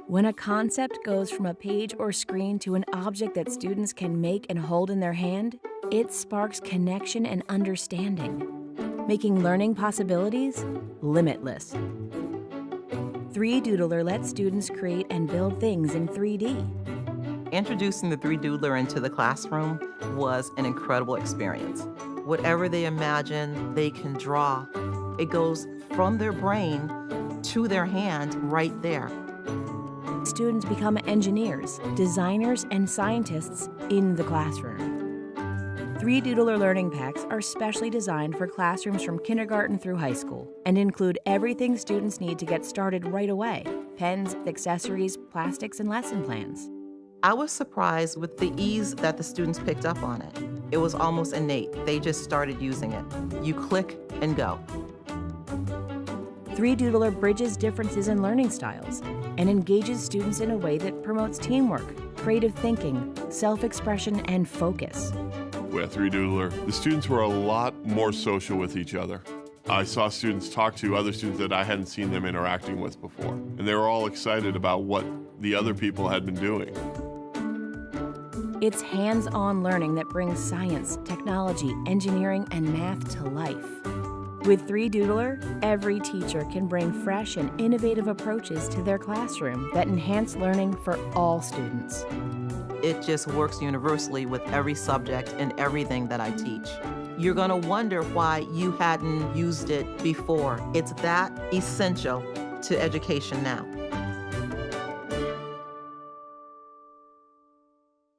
When a concept goes from a page or screen to an object that students can make and hold in their hand, it sparks connection and understanding, making learning possibilities limitless. 3Doodler lets students create and build things in 3D. Introducing the 3Doodler into the classroom was an incredible experience. Whatever they imagine, they can draw. It goes from their brain to their hand right there. Students become engineers, designers, and scientists in the classroom. 3Doodler learning packs are specially designed for classrooms from kindergarten through high school and include everything students need to get started right away: pens, accessories, plastics, and lesson plans. I was surprised with the ease that the students picked up on it. It was almost innate. They just started using it. You click and go. 3Doodler bridges differences in learning styles and engages students in a way that promotes teamwork, creative thinking, self-expression, and focus. With 3Doodler, the students were a lot more social with each other. I saw students talk to other students that I hadn't seen them interacting with before, and they were all excited about what the other people had been doing. It's hands-on learning that brings science, technology, engineering, and math to life. With 3Doodler, every teacher can bring fresh and innovative approaches to their classroom that enhance learning for all students. It just works universally with every subject and everything that I teach. You're going to wonder why you hadn't used it before. It's that essential to education now.